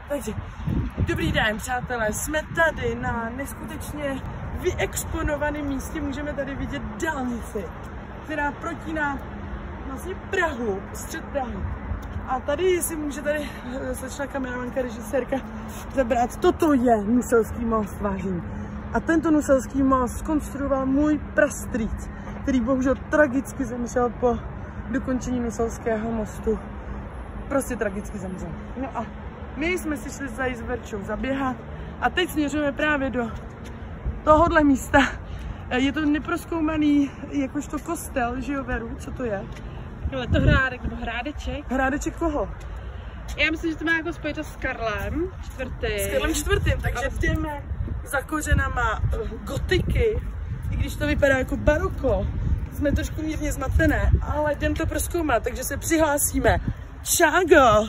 Takže, dobrý den, přátelé, jsme tady na neskutečně vyexponovaném místě, můžeme tady vidět dálnici, která protíná vlastně Prahu, střed Prahy. A tady si může tady začala kameramanka, režisérka zabrat. Toto je Nuselský most, vážení. A tento Nuselský most zkonstruoval můj prastrýc, který bohužel tragicky zemřel po dokončení Nuselského mostu. Prostě tragicky zemřel. No a my jsme si šli zajít s Verčou zaběhat a teď směřujeme právě do tohohle místa. Je to neprozkoumaný jakožto kostel, že jo, Veru? Co to je? Letohrádek nebo Hrádeček. Hrádeček koho? Já myslím, že to má jako spojitost s Karlem IV. S Karlem IV, takže jdeme za kořenama gotiky, i když to vypadá jako baroko. Jsme trošku mírně zmatené, ale jdem to prozkoumat, takže se přihlásíme. Čágo!